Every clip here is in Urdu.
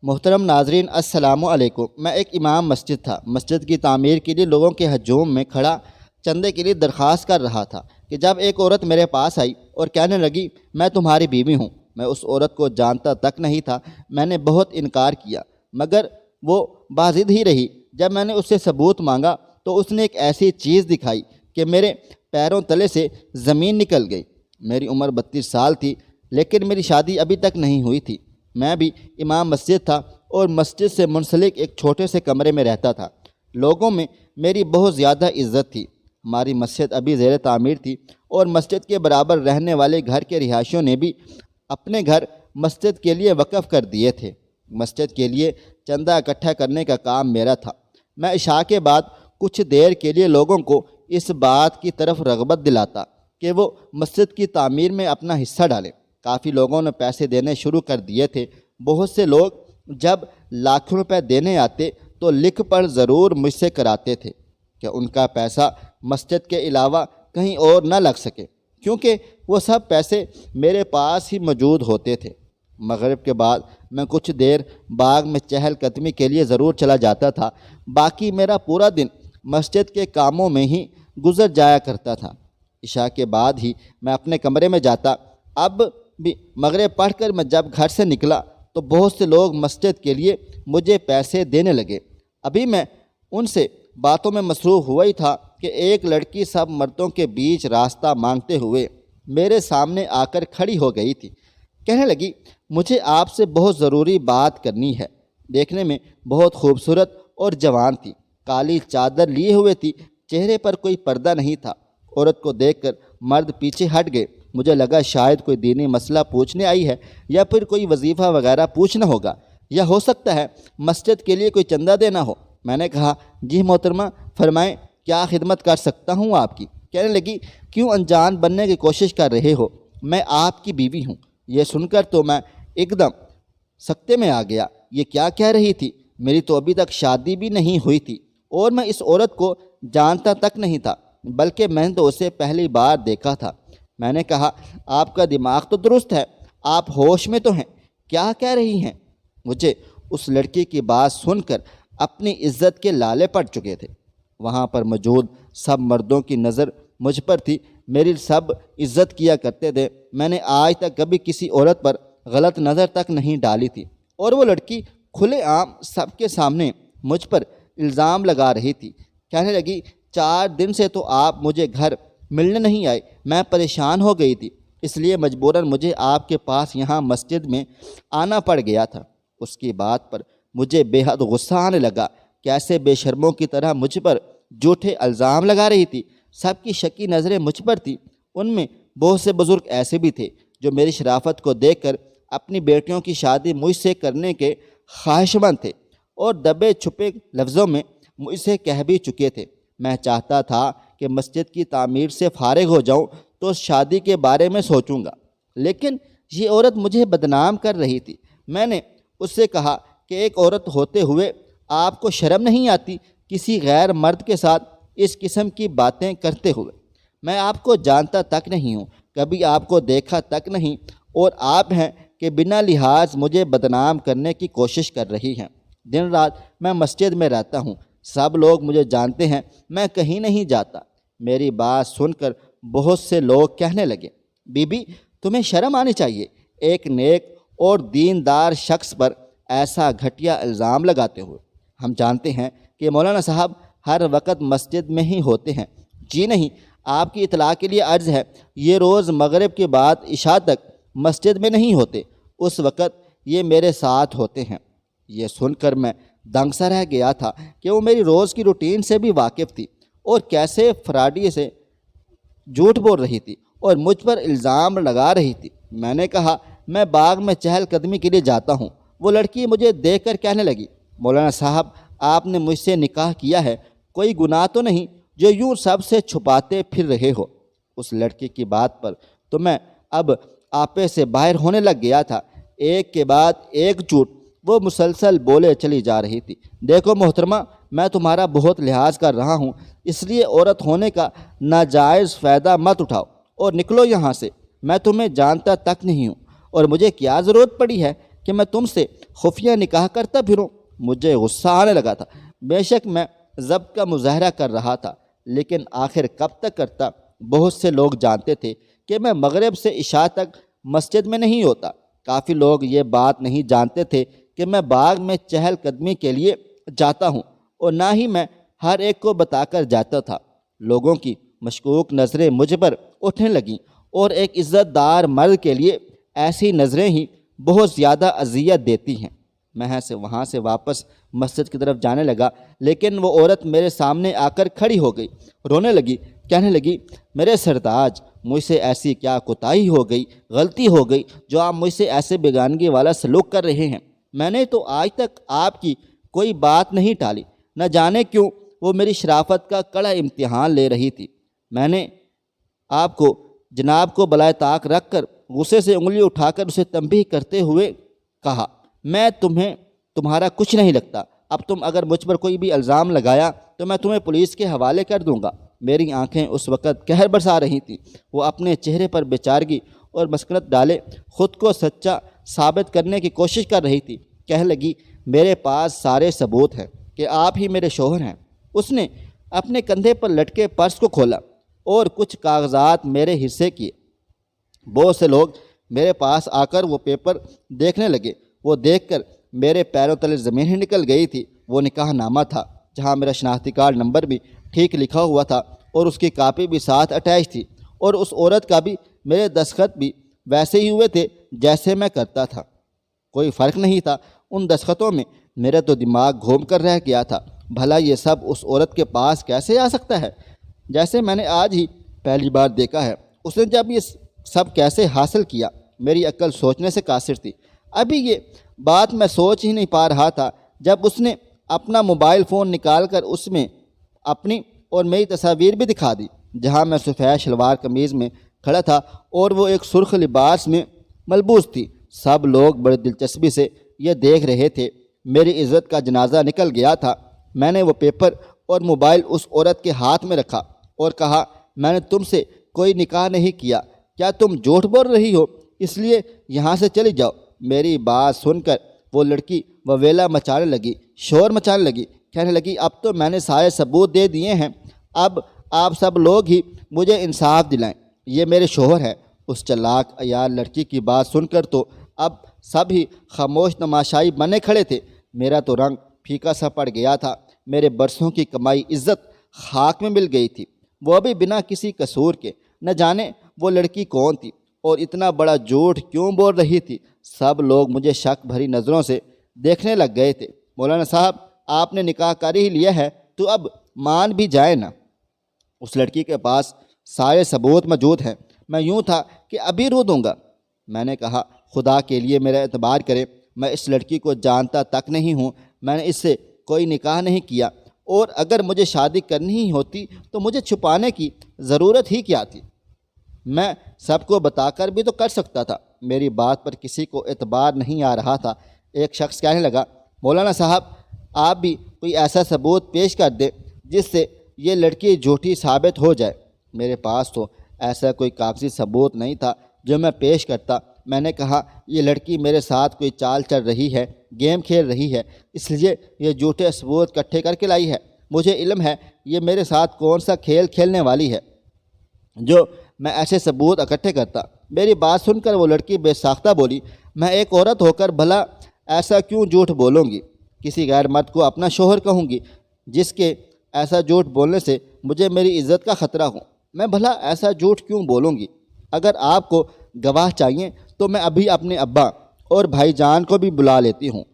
محترم ناظرین السلام علیکم۔ میں ایک امام مسجد تھا۔ مسجد کی تعمیر کے لیے لوگوں کے ہجوم میں کھڑا چندے کے لیے درخواست کر رہا تھا کہ جب ایک عورت میرے پاس آئی اور کہنے لگی میں تمہاری بیوی ہوں۔ میں اس عورت کو جانتا تک نہیں تھا۔ میں نے بہت انکار کیا مگر وہ باضد ہی رہی۔ جب میں نے اس سے ثبوت مانگا تو اس نے ایک ایسی چیز دکھائی کہ میرے پیروں تلے سے زمین نکل گئی۔ میری عمر 32 سال تھی لیکن میری شادی ابھی تک نہیں ہوئی تھی۔ میں بھی امام مسجد تھا اور مسجد سے منسلک ایک چھوٹے سے کمرے میں رہتا تھا۔ لوگوں میں میری بہت زیادہ عزت تھی۔ ہماری مسجد ابھی زیر تعمیر تھی اور مسجد کے برابر رہنے والے گھر کے رہائشیوں نے بھی اپنے گھر مسجد کے لیے وقف کر دیے تھے۔ مسجد کے لیے چندہ اکٹھا کرنے کا کام میرا تھا۔ میں عشاء کے بعد کچھ دیر کے لیے لوگوں کو اس بات کی طرف رغبت دلاتا کہ وہ مسجد کی تعمیر میں اپنا حصہ ڈالیں۔ کافی لوگوں نے پیسے دینے شروع کر دیے تھے۔ بہت سے لوگ جب لاکھوں روپے دینے آتے تو لکھ پڑھ ضرور مجھ سے کراتے تھے کہ ان کا پیسہ مسجد کے علاوہ کہیں اور نہ لگ سکے، کیونکہ وہ سب پیسے میرے پاس ہی موجود ہوتے تھے۔ مغرب کے بعد میں کچھ دیر باغ میں چہل قدمی کے لیے ضرور چلا جاتا تھا۔ باقی میرا پورا دن مسجد کے کاموں میں ہی گزر جایا کرتا تھا۔ عشاء کے بعد ہی میں اپنے کمرے میں جاتا۔ اب بھی مغرب پڑھ کر میں جب گھر سے نکلا تو بہت سے لوگ مسجد کے لیے مجھے پیسے دینے لگے۔ ابھی میں ان سے باتوں میں مصروف ہوا ہی تھا کہ ایک لڑکی سب مردوں کے بیچ راستہ مانگتے ہوئے میرے سامنے آ کر کھڑی ہو گئی تھی۔ کہنے لگی مجھے آپ سے بہت ضروری بات کرنی ہے۔ دیکھنے میں بہت خوبصورت اور جوان تھی۔ کالی چادر لیے ہوئے تھی، چہرے پر کوئی پردہ نہیں تھا۔ عورت کو دیکھ کر مرد پیچھے ہٹ گئے۔ مجھے لگا شاید کوئی دینی مسئلہ پوچھنے آئی ہے یا پھر کوئی وظیفہ وغیرہ پوچھنا ہوگا، یا ہو سکتا ہے مسجد کے لیے کوئی چندہ دینا ہو۔ میں نے کہا جی محترمہ، فرمائیں کیا خدمت کر سکتا ہوں آپ کی؟ کہنے لگی کیوں انجان بننے کی کوشش کر رہے ہو؟ میں آپ کی بیوی ہوں۔ یہ سن کر تو میں ایک دم سکتے میں آ گیا۔ یہ کیا کہہ رہی تھی؟ میری تو ابھی تک شادی بھی نہیں ہوئی تھی اور میں اس عورت کو جانتا تک نہیں تھا، بلکہ میں نے تو اسے پہلی بار دیکھا تھا۔ میں نے کہا آپ کا دماغ تو درست ہے، آپ ہوش میں تو ہیں، کیا کہہ رہی ہیں؟ مجھے اس لڑکی کی بات سن کر اپنی عزت کے لالے پڑ چکے تھے۔ وہاں پر موجود سب مردوں کی نظر مجھ پر تھی۔ میری سب عزت کیا کرتے تھے۔ میں نے آج تک کبھی کسی عورت پر غلط نظر تک نہیں ڈالی تھی، اور وہ لڑکی کھلے عام سب کے سامنے مجھ پر الزام لگا رہی تھی۔ کہنے لگی 4 دن سے تو آپ مجھے گھر ملنے نہیں آئے۔ میں پریشان ہو گئی تھی، اس لیے مجبوراً مجھے آپ کے پاس یہاں مسجد میں آنا پڑ گیا تھا۔ اس کی بات پر مجھے بے حد غصہ آنے لگا۔ کیسے بے شرموں کی طرح مجھ پر جھوٹے الزام لگا رہی تھی۔ سب کی شکی نظریں مجھ پر تھی۔ ان میں بہت سے بزرگ ایسے بھی تھے جو میری شرافت کو دیکھ کر اپنی بیٹیوں کی شادی مجھ سے کرنے کے خواہشمند تھے اور دبے چھپے لفظوں میں مجھ سے کہہ بھی چکے تھے۔ میں چاہتا تھا کہ مسجد کی تعمیر سے فارغ ہو جاؤں تو شادی کے بارے میں سوچوں گا، لیکن یہ عورت مجھے بدنام کر رہی تھی۔ میں نے اس سے کہا کہ ایک عورت ہوتے ہوئے آپ کو شرم نہیں آتی کسی غیر مرد کے ساتھ اس قسم کی باتیں کرتے ہوئے؟ میں آپ کو جانتا تک نہیں ہوں، کبھی آپ کو دیکھا تک نہیں، اور آپ ہیں کہ بنا لحاظ مجھے بدنام کرنے کی کوشش کر رہی ہیں۔ دن رات میں مسجد میں رہتا ہوں، سب لوگ مجھے جانتے ہیں، میں کہیں نہیں جاتا۔ میری بات سن کر بہت سے لوگ کہنے لگے بی بی تمہیں شرم آنی چاہیے، ایک نیک اور دیندار شخص پر ایسا گھٹیا الزام لگاتے ہوئے۔ ہم جانتے ہیں کہ مولانا صاحب ہر وقت مسجد میں ہی ہوتے ہیں۔ جی نہیں، آپ کی اطلاع کے لیے عرض ہے، یہ روز مغرب کے بعد عشاء تک مسجد میں نہیں ہوتے، اس وقت یہ میرے ساتھ ہوتے ہیں۔ یہ سن کر میں دنگ سا رہ گیا تھا کہ وہ میری روز کی روٹین سے بھی واقف تھی اور کیسے فراڈی سے جھوٹ بول رہی تھی اور مجھ پر الزام لگا رہی تھی۔ میں نے کہا میں باغ میں چہل قدمی کے لیے جاتا ہوں۔ وہ لڑکی مجھے دیکھ کر کہنے لگی مولانا صاحب آپ نے مجھ سے نکاح کیا ہے، کوئی گناہ تو نہیں جو یوں سب سے چھپاتے پھر رہے ہو؟ اس لڑکی کی بات پر تو میں اب آپے سے باہر ہونے لگ گیا تھا۔ ایک کے بعد ایک جھوٹ وہ مسلسل بولے چلی جا رہی تھی۔ دیکھو محترمہ، میں تمہارا بہت لحاظ کر رہا ہوں، اس لیے عورت ہونے کا ناجائز فائدہ مت اٹھاؤ اور نکلو یہاں سے۔ میں تمہیں جانتا تک نہیں ہوں اور مجھے کیا ضرورت پڑی ہے کہ میں تم سے خفیہ نکاح کرتا پھروں؟ مجھے غصہ آنے لگا تھا۔ بے شک میں ضبط کا مظاہرہ کر رہا تھا، لیکن آخر کب تک کرتا؟ بہت سے لوگ جانتے تھے کہ میں مغرب سے عشاء تک مسجد میں نہیں ہوتا۔ کافی لوگ یہ بات نہیں جانتے تھے کہ میں باغ میں چہل قدمی کے لیے جاتا ہوں، اور نہ ہی میں ہر ایک کو بتا کر جاتا تھا۔ لوگوں کی مشکوک نظریں مجھ پر اٹھنے لگیں، اور ایک عزت دار مرد کے لیے ایسی نظریں ہی بہت زیادہ اذیت دیتی ہیں۔ میں وہاں سے واپس مسجد کی طرف جانے لگا، لیکن وہ عورت میرے سامنے آ کر کھڑی ہو گئی، رونے لگی، کہنے لگی، میرے سرداج، مجھ سے ایسی کیا کوتاہی ہو گئی، غلطی ہو گئی جو آپ مجھ سے ایسے بیگانگی والا سلوک کر رہے ہیں؟ میں نے تو آج تک آپ کی کوئی بات نہیں ٹالی، نہ جانے کیوں وہ میری شرافت کا کڑا امتحان لے رہی تھی۔ میں نے آپ کو جناب کو بالائے طاق رکھ کر غصے سے انگلی اٹھا کر اسے تنبیہ کرتے ہوئے کہا، میں تمہیں تمہارا کچھ نہیں لگتا، اب تم اگر مجھ پر کوئی بھی الزام لگایا تو میں تمہیں پولیس کے حوالے کر دوں گا۔ میری آنکھیں اس وقت قہر برسا رہی تھیں۔ وہ اپنے چہرے پر بے چارگی اور مسکنت ڈالے خود کو سچا ثابت کرنے کی کوشش کر رہی تھی۔ کہنے لگی، میرے پاس سارے ثبوت ہیں کہ آپ ہی میرے شوہر ہیں۔ اس نے اپنے کندھے پر لٹکے پرس کو کھولا اور کچھ کاغذات میرے حصے کیے۔ بہت سے لوگ میرے پاس آ کر وہ پیپر دیکھنے لگے۔ وہ دیکھ کر میرے پیروں تلے زمین ہی نکل گئی تھی۔ وہ نکاح نامہ تھا، جہاں میرا شناختی کارڈ نمبر بھی ٹھیک لکھا ہوا تھا، اور اس کی کاپی بھی ساتھ اٹیچ تھی، اور اس عورت کا بھی میرے دستخط بھی ویسے ہی ہوئے تھے جیسے میں کرتا تھا۔ کوئی فرق نہیں تھا ان دستخطوں میں۔ میرا تو دماغ گھوم کر رہ گیا تھا، بھلا یہ سب اس عورت کے پاس کیسے آ سکتا ہے جیسے میں نے آج ہی پہلی بار دیکھا ہے؟ اس نے جب یہ سب کیسے حاصل کیا؟ میری عقل سوچنے سے قاصر تھی۔ ابھی یہ بات میں سوچ ہی نہیں پا رہا تھا جب اس نے اپنا موبائل فون نکال کر اس میں اپنی اور میری تصاویر بھی دکھا دی، جہاں میں سفید شلوار قمیض میں کھڑا تھا اور وہ ایک سرخ لباس میں ملبوس تھی۔ سب لوگ بڑی دلچسپی سے یہ دیکھ رہے تھے۔ میری عزت کا جنازہ نکل گیا تھا۔ میں نے وہ پیپر اور موبائل اس عورت کے ہاتھ میں رکھا اور کہا، میں نے تم سے کوئی نکاح نہیں کیا، کیا تم جھوٹ بول رہی ہو؟ اس لیے یہاں سے چلی جاؤ۔ میری بات سن کر وہ لڑکی وویلا مچانے لگی، شور مچانے لگی، کہنے لگی، اب تو میں نے سارے ثبوت دے دیے ہیں، اب آپ سب لوگ ہی مجھے انصاف دلائیں، یہ میرے شوہر ہیں۔ اس چلاک عیار لڑکی کی بات سن کر تو اب سب ہی خاموش تماشائی بنے کھڑے تھے۔ میرا تو رنگ پھیکا سا پڑ گیا تھا۔ میرے برسوں کی کمائی عزت خاک میں مل گئی تھی، وہ بھی بنا کسی قصور کے۔ نہ جانے وہ لڑکی کون تھی اور اتنا بڑا جھوٹ کیوں بول رہی تھی۔ سب لوگ مجھے شک بھری نظروں سے دیکھنے لگ گئے تھے۔ مولانا صاحب، آپ نے نکاح کر ہی لیا ہے تو اب مان بھی جائے نا۔ اس لڑکی کے پاس سارے ثبوت موجود ہیں، میں یوں تھا کہ ابھی رو دوں گا۔ میں نے کہا، خدا کے لیے میرا اعتبار کرے، میں اس لڑکی کو جانتا تک نہیں ہوں، میں نے اس سے کوئی نکاح نہیں کیا، اور اگر مجھے شادی کرنی ہی ہوتی تو مجھے چھپانے کی ضرورت ہی کیا تھی؟ میں سب کو بتا کر بھی تو کر سکتا تھا۔ میری بات پر کسی کو اعتبار نہیں آ رہا تھا۔ ایک شخص کہنے لگا، مولانا صاحب، آپ بھی کوئی ایسا ثبوت پیش کر دیں جس سے یہ لڑکی جھوٹی ثابت ہو جائے۔ میرے پاس تو ایسا کوئی کاغذی ثبوت نہیں تھا جو میں پیش کرتا۔ میں نے کہا، یہ لڑکی میرے ساتھ کوئی چال چل رہی ہے، گیم کھیل رہی ہے، اس لیے یہ جھوٹے ثبوت اکٹھے کر کے لائی ہے۔ مجھے علم ہے یہ میرے ساتھ کون سا کھیل کھیلنے والی ہے جو میں ایسے ثبوت اکٹھے کرتا۔ میری بات سن کر وہ لڑکی بے ساختہ بولی، میں ایک عورت ہو کر بھلا ایسا کیوں جھوٹ بولوں گی؟ کسی غیر مرد کو اپنا شوہر کہوں گی جس کے ایسا جھوٹ بولنے سے مجھے میری عزت کا خطرہ ہو؟ میں بھلا ایسا جھوٹ کیوں بولوں گی؟ اگر آپ کو گواہ چاہیے تو میں ابھی اپنے ابا اور بھائی جان کو بھی بلا لیتی ہوں،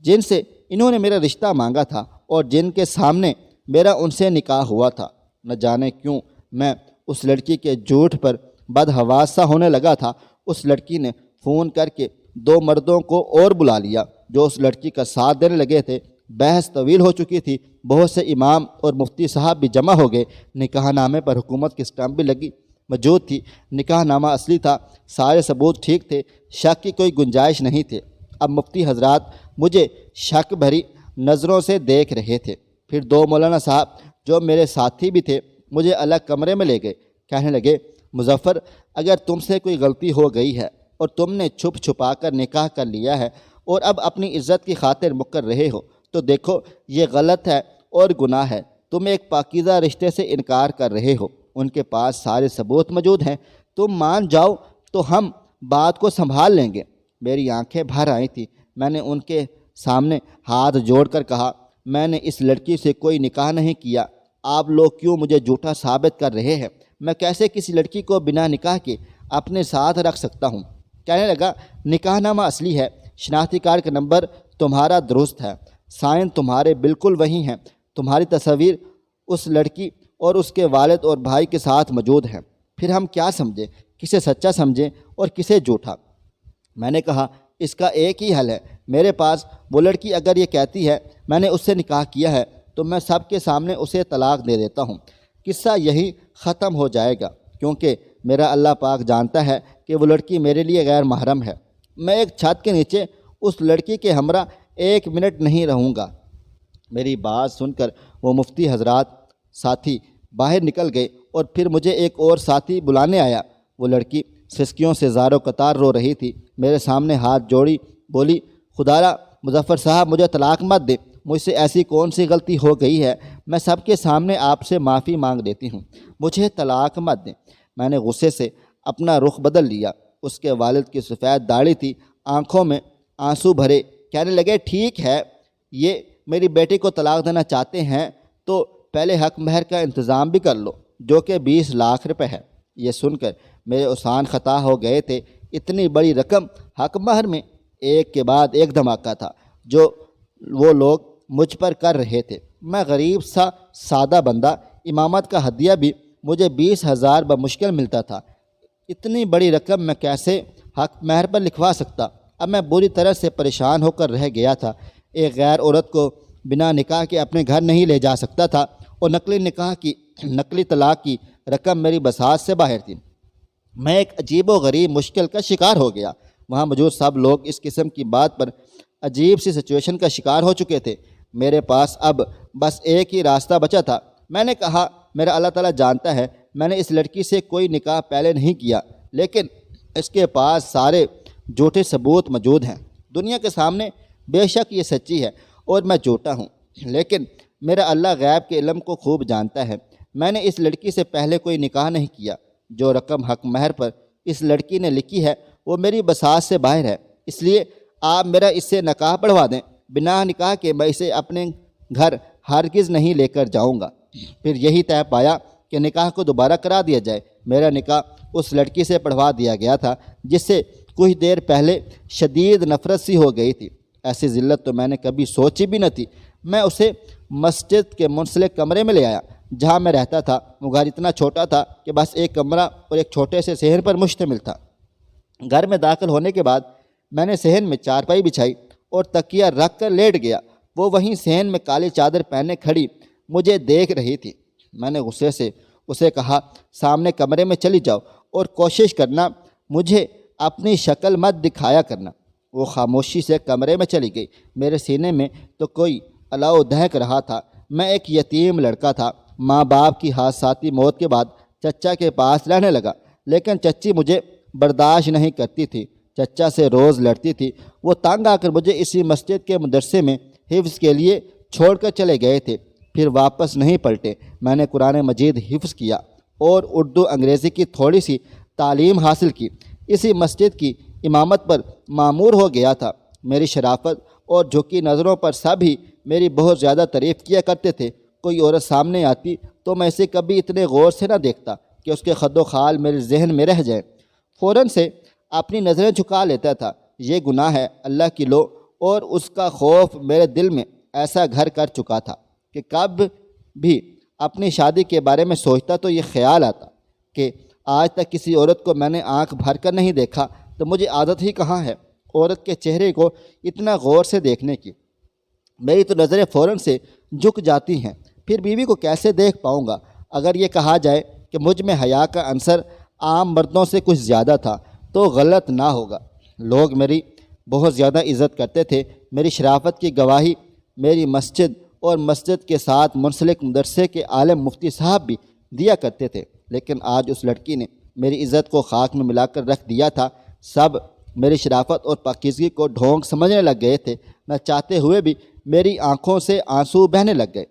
جن سے انہوں نے میرا رشتہ مانگا تھا اور جن کے سامنے میرا ان سے نکاح ہوا تھا۔ نہ جانے کیوں میں اس لڑکی کے جھوٹ پر بدحواس سا ہونے لگا تھا۔ اس لڑکی نے فون کر کے 2 مردوں کو اور بلا لیا جو اس لڑکی کا ساتھ دینے لگے تھے۔ بحث طویل ہو چکی تھی، بہت سے امام اور مفتی صاحب بھی جمع ہو گئے۔ نکاح نامے پر حکومت کی اسٹمپ بھی لگی موجود تھی۔ نکاح نامہ اصلی تھا، سارے ثبوت ٹھیک تھے، شک کی کوئی گنجائش نہیں تھی۔ اب مفتی حضرات مجھے شک بھری نظروں سے دیکھ رہے تھے۔ پھر 2 مولانا صاحب جو میرے ساتھی بھی تھے مجھے الگ کمرے میں لے گئے، کہنے لگے، مظفر، اگر تم سے کوئی غلطی ہو گئی ہے اور تم نے چھپ چھپا کر نکاح کر لیا ہے اور اب اپنی عزت کی خاطر مکر رہے ہو تو دیکھو یہ غلط ہے اور گناہ ہے۔ تم ایک پاکیزہ رشتے سے انکار کر رہے ہو، ان کے پاس سارے ثبوت موجود ہیں، تم مان جاؤ تو ہم بات کو سنبھال لیں گے۔ میری آنکھیں بھر آئی تھیں۔ میں نے ان کے سامنے ہاتھ جوڑ کر کہا، میں نے اس لڑکی سے کوئی نکاح نہیں کیا، آپ لوگ کیوں مجھے جھوٹا ثابت کر رہے ہیں؟ میں کیسے کسی لڑکی کو بنا نکاح کے اپنے ساتھ رکھ سکتا ہوں؟ کہنے لگا، نکاح نامہ اصلی ہے، شناختی کارڈ کا نمبر تمہارا درست ہے، سائن تمہارے بالکل وہی ہیں، تمہاری تصاویر اس لڑکی اور اس کے والد اور بھائی کے ساتھ موجود ہیں، پھر ہم کیا سمجھیں، کسے سچا سمجھیں اور کسے جھوٹا؟ میں نے کہا، اس کا ایک ہی حل ہے، میرے پاس وہ لڑکی اگر یہ کہتی ہے میں نے اس سے نکاح کیا ہے تو میں سب کے سامنے اسے طلاق دے دیتا ہوں، قصہ یہی ختم ہو جائے گا، کیونکہ میرا اللہ پاک جانتا ہے کہ وہ لڑکی میرے لیے غیر محرم ہے۔ میں ایک چھت کے نیچے اس لڑکی کے ہمراہ 1 منٹ نہیں رہوں گا۔ میری بات سن کر وہ مفتی حضرات ساتھی باہر نکل گئے اور پھر مجھے ایک اور ساتھی بلانے آیا۔ وہ لڑکی سسکیوں سے زار و قطار رو رہی تھی، میرے سامنے ہاتھ جوڑی بولی، خدارا مظفر صاحب مجھے طلاق مت دے، مجھ سے ایسی کون سی غلطی ہو گئی ہے، میں سب کے سامنے آپ سے معافی مانگ لیتی ہوں، مجھے طلاق مت دیں۔ میں نے غصے سے اپنا رخ بدل لیا۔ اس کے والد کی سفید داڑھی تھی، آنکھوں میں آنسو بھرے، کہنے لگے، ٹھیک ہے، یہ میری بیٹی کو طلاق دینا چاہتے ہیں تو پہلے حق مہر کا انتظام بھی کر لو، جو کہ 20 لاکھ روپے ہے۔ یہ سن کر میرے اذان خطا ہو گئے تھے، اتنی بڑی رقم حق مہر میں! ایک کے بعد ایک دھماکہ تھا جو وہ لوگ مجھ پر کر رہے تھے۔ میں غریب سا سادہ بندہ، امامت کا ہدیہ بھی مجھے 20,000 بمشکل ملتا تھا، اتنی بڑی رقم میں کیسے حق مہر پر لکھوا سکتا؟ اب میں بری طرح سے پریشان ہو کر رہ گیا تھا۔ ایک غیر عورت کو بنا نکاح کے اپنے گھر نہیں لے جا سکتا تھا اور نقلی طلاق کی رقم میری بساط سے باہر تھی۔ میں ایک عجیب و غریب مشکل کا شکار ہو گیا۔ وہاں موجود سب لوگ اس قسم کی بات پر عجیب سی سچویشن کا شکار ہو چکے تھے۔ میرے پاس اب بس ایک ہی راستہ بچا تھا۔ میں نے کہا، میرا اللہ تعالیٰ جانتا ہے میں نے اس لڑکی سے کوئی نکاح پہلے نہیں کیا، لیکن اس کے پاس سارے جھوٹے ثبوت موجود ہیں۔ دنیا کے سامنے بے شک یہ سچی ہے اور میں جھوٹا ہوں، لیکن میرا اللہ غیب کے علم کو خوب جانتا ہے۔ میں نے اس لڑکی سے پہلے کوئی نکاح نہیں کیا۔ جو رقم حق مہر پر اس لڑکی نے لکھی ہے وہ میری بساط سے باہر ہے، اس لیے آپ میرا اس سے نکاح پڑھوا دیں۔ بنا نکاح کے میں اسے اپنے گھر ہرگز نہیں لے کر جاؤں گا۔ پھر یہی طے پایا کہ نکاح کو دوبارہ کرا دیا جائے۔ میرا نکاح اس لڑکی سے پڑھوا دیا گیا تھا جس سے کچھ دیر پہلے شدید نفرت سی ہو گئی تھی۔ ایسی ذلت تو میں نے کبھی سوچی بھی نہ تھی۔ میں اسے مسجد کے منسلک کمرے میں لے آیا جہاں میں رہتا تھا۔ وہ گھر اتنا چھوٹا تھا کہ بس ایک کمرہ اور ایک چھوٹے سے صحن پر مشتمل تھا۔ گھر میں داخل ہونے کے بعد میں نے صحن میں چارپائی بچھائی اور تکیہ رکھ کر لیٹ گیا۔ وہ وہیں صحن میں کالی چادر پہنے کھڑی مجھے دیکھ رہی تھی۔ میں نے غصے سے اسے کہا، سامنے کمرے میں چلی جاؤ اور کوشش کرنا مجھے اپنی شکل مت دکھایا کرنا۔ وہ خاموشی سے کمرے میں چلی گئی۔ میرے سینے میں تو کوئی الاؤ دہک رہا تھا۔ میں ایک یتیم لڑکا تھا۔ ماں باپ کی حادثاتی موت کے بعد چچا کے پاس رہنے لگا، لیکن چچی مجھے برداشت نہیں کرتی تھی، چچا سے روز لڑتی تھی۔ وہ تنگ آ کر مجھے اسی مسجد کے مدرسے میں حفظ کے لیے چھوڑ کر چلے گئے تھے، پھر واپس نہیں پلٹے۔ میں نے قرآن مجید حفظ کیا اور اردو انگریزی کی تھوڑی سی تعلیم حاصل کی۔ اسی مسجد کی امامت پر مامور ہو گیا تھا۔ میری شرافت اور جھکی نظروں پر سب ہی میری بہت زیادہ تعریف کیا کرتے تھے۔ کوئی عورت سامنے آتی تو میں اسے کبھی اتنے غور سے نہ دیکھتا کہ اس کے خد و خال میرے ذہن میں رہ جائیں، فوراً سے اپنی نظریں جھکا لیتا تھا۔ یہ گناہ ہے، اللہ کی لو، اور اس کا خوف میرے دل میں ایسا گھر کر چکا تھا کہ کب بھی اپنی شادی کے بارے میں سوچتا تو یہ خیال آتا کہ آج تک کسی عورت کو میں نے آنکھ بھر کر نہیں دیکھا، تو مجھے عادت ہی کہاں ہے عورت کے چہرے کو اتنا غور سے دیکھنے کی۔ میری تو نظریں فوراً سے جھک جاتی ہیں، پھر بیوی کو کیسے دیکھ پاؤں گا؟ اگر یہ کہا جائے کہ مجھ میں حیا کا عنصر عام مردوں سے کچھ زیادہ تھا تو غلط نہ ہوگا۔ لوگ میری بہت زیادہ عزت کرتے تھے۔ میری شرافت کی گواہی میری مسجد اور مسجد کے ساتھ منسلک مدرسے کے عالم مفتی صاحب بھی دیا کرتے تھے، لیکن آج اس لڑکی نے میری عزت کو خاک میں ملا کر رکھ دیا تھا۔ سب میری شرافت اور پاکیزگی کو ڈھونگ سمجھنے لگ گئے تھے۔ نہ چاہتے ہوئے بھی میری آنکھوں سے آنسو بہنے لگ گئے۔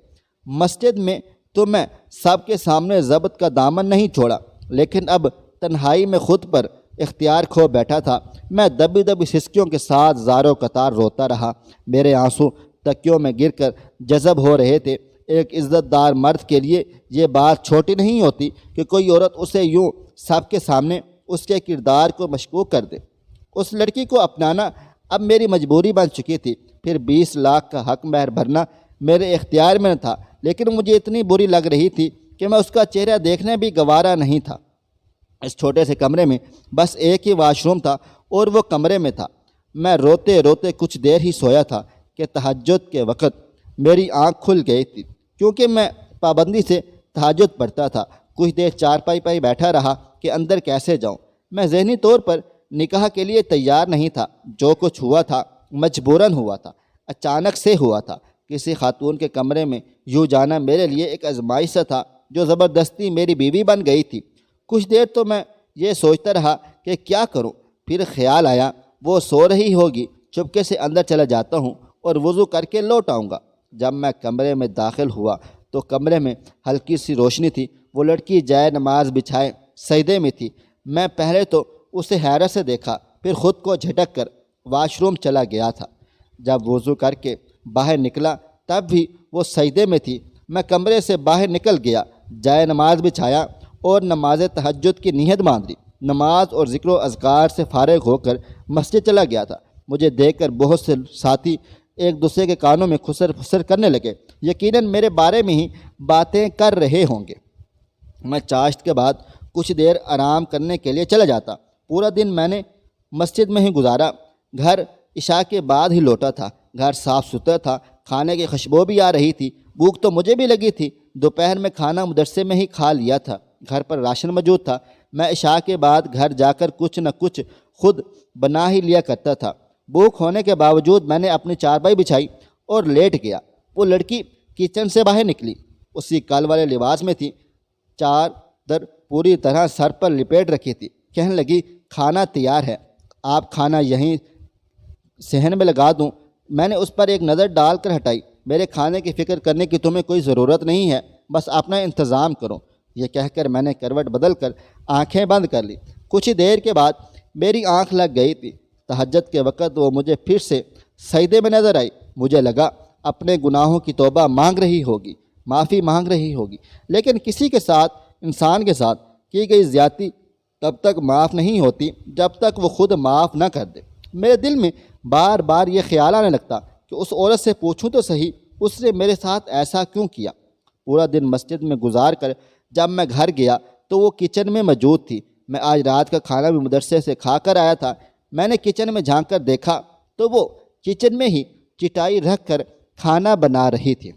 مسجد میں تو میں سب کے سامنے ضبط کا دامن نہیں چھوڑا، لیکن اب تنہائی میں خود پر اختیار کھو بیٹھا تھا۔ میں دبی دبی سسکیوں کے ساتھ زاروں قطار روتا رہا۔ میرے آنسو تکیوں میں گر کر جذب ہو رہے تھے۔ ایک عزت دار مرد کے لیے یہ بات چھوٹی نہیں ہوتی کہ کوئی عورت اسے یوں سب کے سامنے اس کے کردار کو مشکوک کر دے۔ اس لڑکی کو اپنانا اب میری مجبوری بن چکی تھی۔ پھر 20 لاکھ کا حق مہر بھرنا میرے اختیار میں نہ تھا، لیکن مجھے اتنی بری لگ رہی تھی کہ میں اس کا چہرہ دیکھنے بھی گوارا نہیں تھا۔ اس چھوٹے سے کمرے میں بس ایک ہی واش روم تھا اور وہ کمرے میں تھا۔ میں روتے روتے کچھ دیر ہی سویا تھا کہ تہجد کے وقت میری آنکھ کھل گئی تھی، کیونکہ میں پابندی سے تہجد پڑھتا تھا۔ کچھ دیر چارپائی پر بیٹھا رہا کہ اندر کیسے جاؤں۔ میں ذہنی طور پر نکاح کے لیے تیار نہیں تھا۔ جو کچھ ہوا تھا مجبوراً ہوا تھا، اچانک سے ہوا تھا۔ کسی خاتون کے کمرے میں یوں جانا میرے لیے ایک آزمائش سا تھا جو زبردستی میری بیوی بن گئی تھی۔ کچھ دیر تو میں یہ سوچتا رہا کہ کیا کروں، پھر خیال آیا وہ سو رہی ہوگی، چپکے سے اندر چلا جاتا ہوں اور وضو کر کے لوٹ آؤں گا۔ جب میں کمرے میں داخل ہوا تو کمرے میں ہلکی سی روشنی تھی۔ وہ لڑکی جائے نماز بچھائے سجدے میں تھی۔ میں پہلے تو اسے حیرت سے دیکھا، پھر خود کو جھٹک کر واش روم چلا گیا تھا۔ جب وضو کر کے باہر نکلا تب بھی وہ سجدے میں تھی۔ میں کمرے سے باہر نکل گیا، جائے نماز بچھایا اور نماز تہجد کی نیت باندھی۔ نماز اور ذکر و اذکار سے فارغ ہو کر مسجد چلا گیا تھا۔ مجھے دیکھ کر بہت سے ساتھی ایک دوسرے کے کانوں میں خسر پھسر کرنے لگے، یقیناً میرے بارے میں ہی باتیں کر رہے ہوں گے۔ میں چاشت کے بعد کچھ دیر آرام کرنے کے لیے چلا جاتا۔ پورا دن میں نے مسجد میں ہی گزارا۔ گھر عشاء کے بعد ہی لوٹا تھا۔ گھر صاف ستھرا تھا، کھانے کی خوشبو بھی آ رہی تھی۔ بھوک تو مجھے بھی لگی تھی۔ دوپہر میں کھانا مدرسے میں ہی کھا لیا تھا۔ گھر پر راشن موجود تھا۔ میں عشاء کے بعد گھر جا کر کچھ نہ کچھ خود بنا ہی لیا کرتا تھا۔ بھوک ہونے کے باوجود میں نے اپنی چارپائی بچھائی اور لیٹ گیا۔ وہ لڑکی کچن سے باہر نکلی، اسی کل والے لباس میں تھی، چادر پوری طرح سر پر لپیٹ رکھی تھی۔ کہنے لگی کھانا تیار ہے، آپ کھانا یہیں صحن میں لگا دوں؟ میں نے اس پر ایک نظر ڈال کر ہٹائی۔ میرے کھانے کی فکر کرنے کی تمہیں کوئی ضرورت نہیں ہے، بس اپنا انتظام کرو۔ یہ کہہ کر میں نے کروٹ بدل کر آنکھیں بند کر لی۔ کچھ دیر کے بعد میری آنکھ لگ گئی تھی۔ تہجد کے وقت وہ مجھے پھر سے سجدے میں نظر آئی۔ مجھے لگا اپنے گناہوں کی توبہ مانگ رہی ہوگی، معافی مانگ رہی ہوگی، لیکن کسی کے ساتھ، انسان کے ساتھ کی گئی زیادتی تب تک معاف نہیں ہوتی جب تک وہ خود معاف نہ کر دے۔ میرے دل میں بار بار یہ خیال آنے لگتا کہ اس عورت سے پوچھوں تو صحیح، اس نے میرے ساتھ ایسا کیوں کیا۔ پورا دن مسجد میں گزار کر جب میں گھر گیا تو وہ کچن میں موجود تھی۔ میں آج رات کا کھانا بھی مدرسے سے کھا کر آیا تھا۔ میں نے کچن میں جھانک کر دیکھا تو وہ کچن میں ہی چٹائی رکھ کر کھانا بنا رہی تھی۔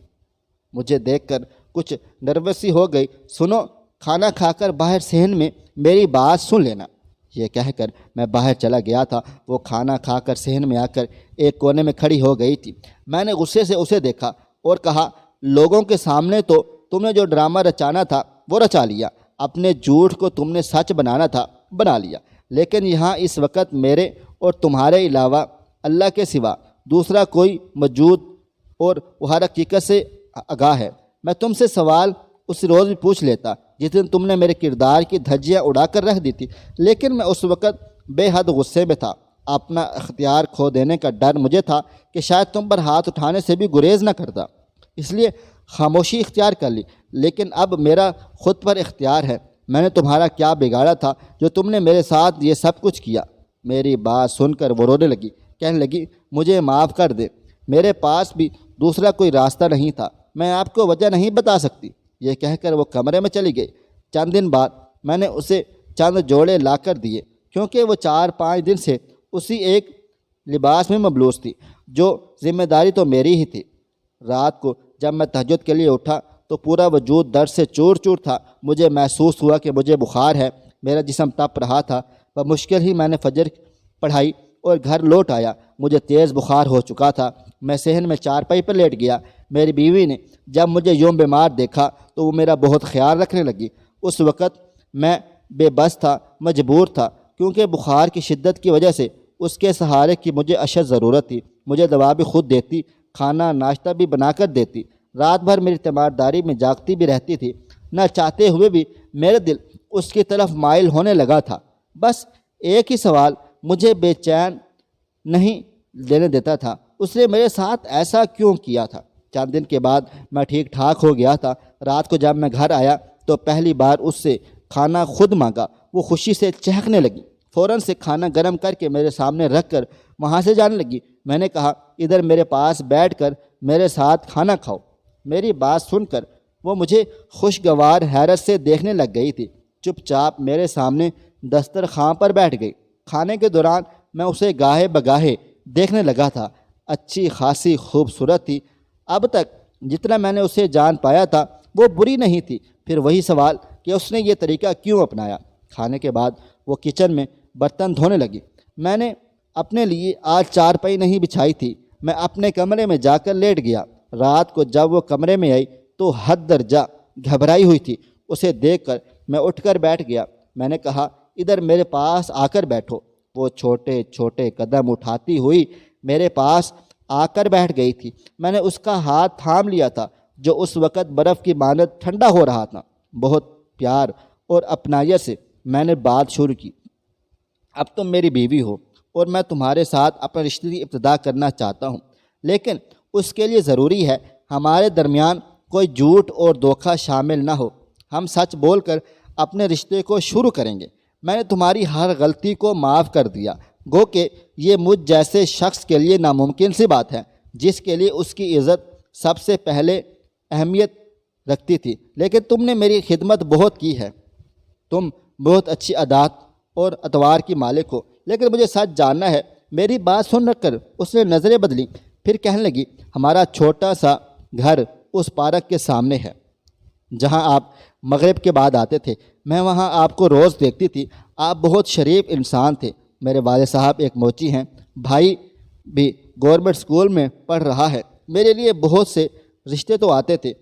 مجھے دیکھ کر کچھ نروسی ہو گئی۔ سنو، کھانا کھا کر باہر صحن میں میری بات سن لینا۔ یہ کہہ کر میں باہر چلا گیا تھا۔ وہ کھانا کھا کر صحن میں آ کر ایک کونے میں کھڑی ہو گئی تھی۔ میں نے غصے سے اسے دیکھا اور کہا، لوگوں کے سامنے تو تم نے جو ڈرامہ رچانا تھا وہ رچا لیا، اپنے جھوٹ کو تم نے سچ بنانا تھا بنا لیا، لیکن یہاں اس وقت میرے اور تمہارے علاوہ اللہ کے سوا دوسرا کوئی موجود اور وہ ہر حقیقت سے آگاہ ہے۔ میں تم سے سوال اس روز بھی پوچھ لیتا جس دن تم نے میرے کردار کی دھجیاں اڑا کر رکھ دی تھی، لیکن میں اس وقت بے حد غصے میں تھا۔ اپنا اختیار کھو دینے کا ڈر مجھے تھا کہ شاید تم پر ہاتھ اٹھانے سے بھی گریز نہ کرتا، اس لیے خاموشی اختیار کر لی۔ لیکن اب میرا خود پر اختیار ہے۔ میں نے تمہارا کیا بگاڑا تھا جو تم نے میرے ساتھ یہ سب کچھ کیا؟ میری بات سن کر وہ رونے لگی، کہنے لگی، مجھے معاف کر دے، میرے پاس بھی دوسرا کوئی راستہ نہیں تھا، میں آپ کو وجہ نہیں بتا سکتی۔ یہ کہہ کر وہ کمرے میں چلی گئی۔ چند دن بعد میں نے اسے چند جوڑے لا کر دیے، کیونکہ وہ 4-5 دن سے اسی ایک لباس میں ملبوس تھی۔ جو ذمہ داری تو میری ہی تھی۔ رات کو جب میں تہجد کے لیے اٹھا تو پورا وجود درد سے چور چور تھا۔ مجھے محسوس ہوا کہ مجھے بخار ہے۔ میرا جسم تپ رہا تھا۔ بمشکل ہی میں نے فجر پڑھائی اور گھر لوٹ آیا۔ مجھے تیز بخار ہو چکا تھا۔ میں صحن میں چارپائی پر لیٹ گیا۔ میری بیوی نے جب مجھے یوں بیمار دیکھا تو وہ میرا بہت خیال رکھنے لگی۔ اس وقت میں بے بس تھا، مجبور تھا، کیونکہ بخار کی شدت کی وجہ سے اس کے سہارے کی مجھے اشد ضرورت تھی۔ مجھے دوا بھی خود دیتی، کھانا ناشتہ بھی بنا کر دیتی، رات بھر میری تیمارداری میں جاگتی بھی رہتی تھی۔ نہ چاہتے ہوئے بھی میرا دل اس کی طرف مائل ہونے لگا تھا۔ بس ایک ہی سوال مجھے بے چین نہیں لینے دیتا تھا، اس نے میرے ساتھ ایسا کیوں کیا تھا؟ چند دن کے بعد میں ٹھیک ٹھاک ہو گیا تھا۔ رات کو جب میں گھر آیا تو پہلی بار اس سے کھانا خود مانگا۔ وہ خوشی سے چہکنے لگی، فوراً سے کھانا گرم کر کے میرے سامنے رکھ کر وہاں سے جانے لگی۔ میں نے کہا، ادھر میرے پاس بیٹھ کر میرے ساتھ کھانا کھاؤ۔ میری بات سن کر وہ مجھے خوشگوار حیرت سے دیکھنے لگ گئی تھی۔ چپ چاپ میرے سامنے دسترخوان پر بیٹھ گئی۔ کھانے کے دوران میں اسے گاہے بگاہے دیکھنے لگا تھا۔ اچھی خاصی خوبصورت تھی۔ اب تک جتنا میں نے اسے جان پایا تھا وہ بری نہیں تھی۔ پھر وہی سوال کہ اس نے یہ طریقہ کیوں اپنایا؟ کھانے کے بعد وہ کچن میں برتن دھونے لگی۔ میں نے اپنے لیے آج چارپائی نہیں بچھائی تھی۔ میں اپنے کمرے میں جا کر لیٹ گیا۔ رات کو جب وہ کمرے میں آئی تو حد درجہ گھبرائی ہوئی تھی۔ اسے دیکھ کر میں اٹھ کر بیٹھ گیا۔ میں نے کہا، ادھر میرے پاس آ کر بیٹھو۔ وہ چھوٹے چھوٹے قدم اٹھاتی ہوئی میرے پاس آ کر بیٹھ گئی تھی۔ میں نے اس کا ہاتھ تھام لیا تھا جو اس وقت برف کی مانند ٹھنڈا ہو رہا تھا۔ بہت پیار اور اپنائیت سے میں نے بات شروع کی۔ اب تم میری بیوی ہو اور میں تمہارے ساتھ اپنا رشتے کی ابتدا کرنا چاہتا ہوں، لیکن اس کے لیے ضروری ہے ہمارے درمیان کوئی جھوٹ اور دھوکہ شامل نہ ہو۔ ہم سچ بول کر اپنے رشتے کو شروع کریں گے۔ میں نے تمہاری ہر غلطی کو معاف کر دیا، گو کہ یہ مجھ جیسے شخص کے لیے ناممکن سی بات ہے جس کے لیے اس کی عزت سب سے پہلے اہمیت رکھتی تھی۔ لیکن تم نے میری خدمت بہت کی ہے، تم بہت اچھی عادات اور اطوار کی مالک ہو، لیکن مجھے سچ جاننا ہے۔ میری بات سن رکھ کر اس نے نظریں بدلی، پھر کہنے لگی، ہمارا چھوٹا سا گھر اس پارک کے سامنے ہے جہاں آپ مغرب کے بعد آتے تھے۔ میں وہاں آپ کو روز دیکھتی تھی۔ آپ بہت شریف انسان تھے۔ میرے والد صاحب ایک موچی ہیں، بھائی بھی گورنمنٹ اسکول میں پڑھ رہا ہے۔ میرے لیے بہت سے رشتے تو آتے تھے،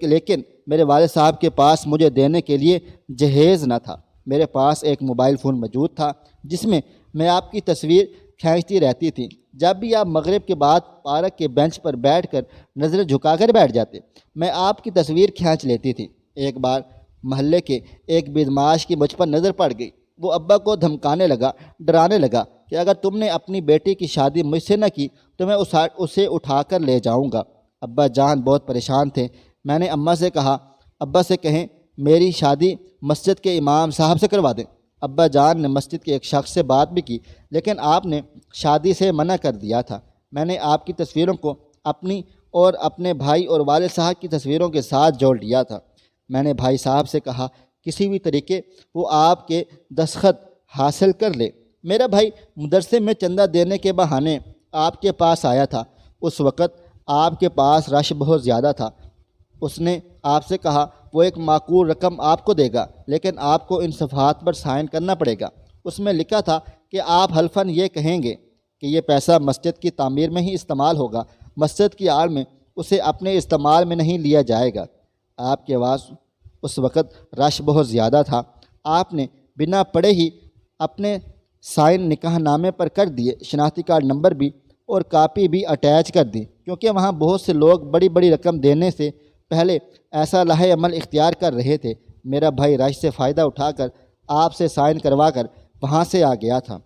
لیکن میرے والد صاحب کے پاس مجھے دینے کے لیے جہیز نہ تھا۔ میرے پاس ایک موبائل فون موجود تھا جس میں میں آپ کی تصویر کھینچتی رہتی تھی۔ جب بھی آپ مغرب کے بعد پارک کے بینچ پر بیٹھ کر نظریں جھکا کر بیٹھ جاتے، میں آپ کی تصویر کھینچ لیتی تھی۔ ایک بار محلے کے ایک بدمعاش کی مجھ پر نظر پڑ گئی۔ وہ ابا کو دھمکانے لگا، ڈرانے لگا کہ اگر تم نے اپنی بیٹی کی شادی مجھ سے نہ کی تو میں اسے اٹھا کر لے جاؤں گا۔ ابا جان بہت پریشان تھے۔ میں نے اماں سے کہا، ابا سے کہیں میری شادی مسجد کے امام صاحب سے کروا دیں۔ ابا جان نے مسجد کے ایک شخص سے بات بھی کی، لیکن آپ نے شادی سے منع کر دیا تھا۔ میں نے آپ کی تصویروں کو اپنی اور اپنے بھائی اور والد صاحب کی تصویروں کے ساتھ جوڑ لیا تھا۔ میں نے بھائی صاحب سے کہا کسی بھی طریقے وہ آپ کے دستخط حاصل کر لے۔ میرا بھائی مدرسے میں چندہ دینے کے بہانے آپ کے پاس آیا تھا۔ اس وقت آپ کے پاس رش بہت زیادہ تھا۔ اس نے آپ سے کہا وہ ایک معقول رقم آپ کو دے گا، لیکن آپ کو ان صفحات پر سائن کرنا پڑے گا۔ اس میں لکھا تھا کہ آپ حلفاً یہ کہیں گے کہ یہ پیسہ مسجد کی تعمیر میں ہی استعمال ہوگا، مسجد کی آڑ میں اسے اپنے استعمال میں نہیں لیا جائے گا۔ آپ کے پاس اس وقت رش بہت زیادہ تھا۔ آپ نے بنا پڑھے ہی اپنے سائن نکاح نامے پر کر دیے، شناختی کارڈ نمبر بھی اور کاپی بھی اٹیچ کر دی، کیونکہ وہاں بہت سے لوگ بڑی بڑی رقم دینے سے پہلے ایسا لاہے عمل اختیار کر رہے تھے۔ میرا بھائی رش سے فائدہ اٹھا کر آپ سے سائن کروا کر وہاں سے آ گیا تھا۔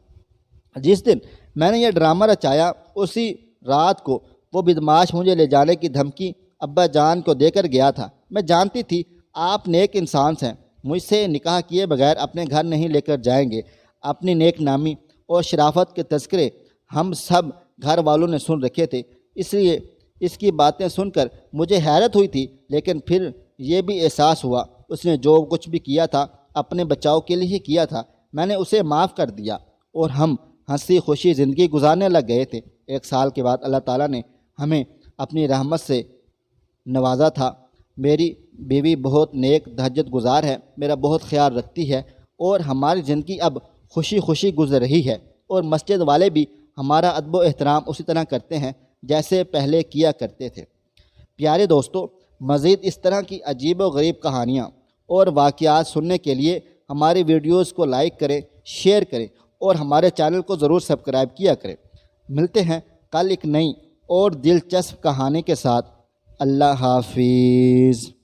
جس دن میں نے یہ ڈرامہ رچایا اسی رات کو وہ بدمعاش مجھے لے جانے کی دھمکی ابا جان کو دے کر گیا تھا۔ میں جانتی تھی آپ نیک انسان ہیں، مجھ سے نکاح کیے بغیر اپنے گھر نہیں لے کر جائیں گے۔ اپنی نیک نامی اور شرافت کے تذکرے ہم سب گھر والوں نے سن رکھے تھے، اس لیے اس کی باتیں سن کر مجھے حیرت ہوئی تھی، لیکن پھر یہ بھی احساس ہوا اس نے جو کچھ بھی کیا تھا اپنے بچاؤ کے لیے ہی کیا تھا۔ میں نے اسے معاف کر دیا اور ہم ہنسی خوشی زندگی گزارنے لگ گئے تھے۔ 1 سال کے بعد اللہ تعالیٰ نے ہمیں اپنی رحمت سے نوازا تھا۔ میری بیوی بہت نیک تہجد گزار ہے، میرا بہت خیال رکھتی ہے اور ہماری زندگی اب خوشی خوشی گزر رہی ہے، اور مسجد والے بھی ہمارا ادب و احترام اسی طرح کرتے ہیں جیسے پہلے کیا کرتے تھے۔ پیارے دوستو، مزید اس طرح کی عجیب و غریب کہانیاں اور واقعات سننے کے لیے ہماری ویڈیوز کو لائک کریں، شیئر کریں اور ہمارے چینل کو ضرور سبسکرائب کیا کریں۔ ملتے ہیں کل ایک نئی اور دلچسپ کہانی کے ساتھ۔ اللہ حافظ۔